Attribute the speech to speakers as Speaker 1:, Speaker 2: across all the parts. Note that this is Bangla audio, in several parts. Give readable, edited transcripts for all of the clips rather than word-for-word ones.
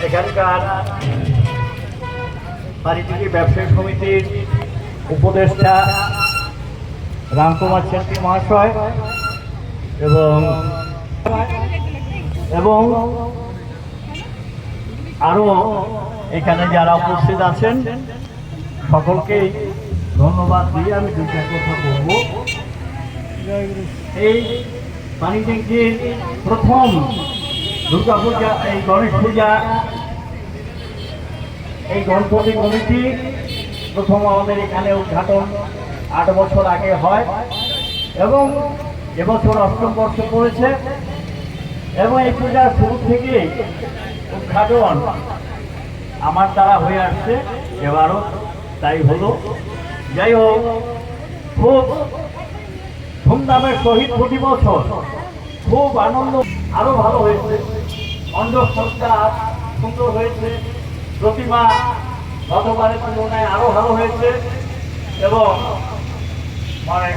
Speaker 1: এখানকার বাণিজ্যিক ব্যবসায়ী সমিতির উপদেষ্টা রামকুমার ছেত্রী মহাশয় এবং আরো এখানে যারা উপস্থিত আছেন সকলকেই ধন্যবাদ দিয়ে আমি দুইটা কথা বলব। এই বাণিজ্যিক প্রথম দুর্গা পূজা, এই গণেশ পূজা, এই গণপতি কমিটি প্রথম আমাদের এখানে উদ্ঘাটন 8 বছর আগে হয় এবং এবছর 8ম বর্ষ পড়েছে এবং এই পূজার শুরু থেকে উদ্ঘাটন আমার দ্বারা হয়ে আসছে, এবারও তাই হলো। যাই হোক, খুব ধুমধামের সহিত প্রতি বছর খুব আনন্দ, আরো ভালো হয়েছে। মণ্ডপসজ্জা সুন্দর হয়েছে, প্রতিমা গতবারের তুলনায় আরো ভালো হয়েছে এবং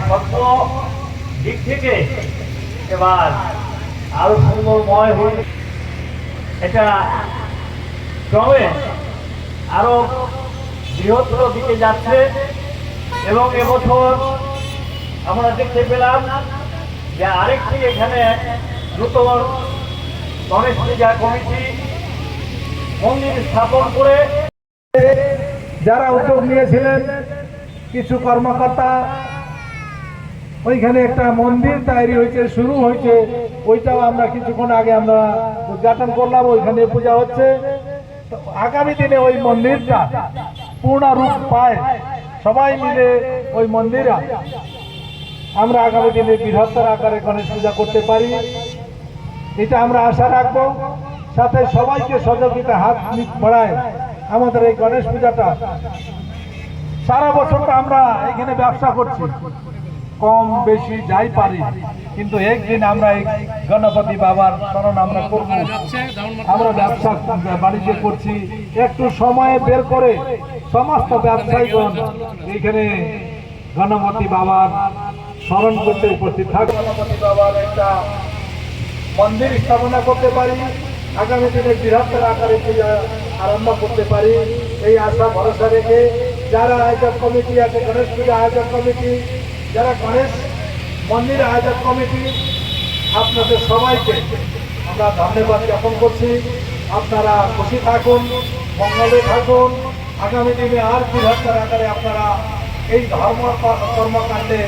Speaker 1: সত্য দিক থেকে এবার আরো সুন্দরময় হয়ে এটা ক্রমে আরো বৃহত্তর দিকে যাচ্ছে এবং এবছর আমরা দেখতে পেলাম যে আরেকটি এখানে নতুন গণেশ পূজা কমিটি মন্দির স্থাপন করে
Speaker 2: যারা উদ্যোগ নিয়েছিলেন কিছু কর্মকর্তা, ওইখানে একটা মন্দির তৈরি হয়েছে, শুরু হয়েছে, ওইটাও আমরা কিছুক্ষণ আগে আমরা উদ্ঘাটন করলাম। ওইখানে পূজা হচ্ছে। আগামী দিনে ওই মন্দিরটা পূর্ণ রূপ পায়, সবাই মিলে ওই মন্দিরে আমরা আগামী দিনে বৃহত্তর আকারে গণেশ পূজা করতে পারি, এটা আমরা আশা রাখবো। সাথে সবাইকে সহযোগিতা হাত বাড়ায় আমাদের এই গণেশ পূজাটা। সারা বছরটা আমরা এখানে ব্যবসা করছি, কম বেশি যাই পারি, কিন্তু একদিন আমরা এই গণপতি বাবার স্মরণ আমরা করব। আমরা ব্যবসা বাণিজ্য করছি, একটু সময় বের করে সমস্ত ব্যবসায়ীগণ এখানে গণপতি বাবার স্মরণ করতে উপস্থিত থাকে। গণপতি বাবার একটা মন্দির স্থাপনা করতে পারি, আগামী দিনে বৃহত্তর আকারে পূজা আরম্ভ করতে পারি, এই আশা ভরসা রেখে যারা আয়োজক কমিটি আছে, গণেশ পূজা আয়োজক কমিটি, যারা গণেশ মন্দির আয়োজক কমিটি, আপনাদের সবাইকে আমরা ধন্যবাদ জ্ঞাপন করছি। আপনারা খুশি থাকুন, মঙ্গলে থাকুন। আগামী দিনে আর বৃহত্তর আকারে আপনারা এই ধর্ম কর্মকাণ্ডে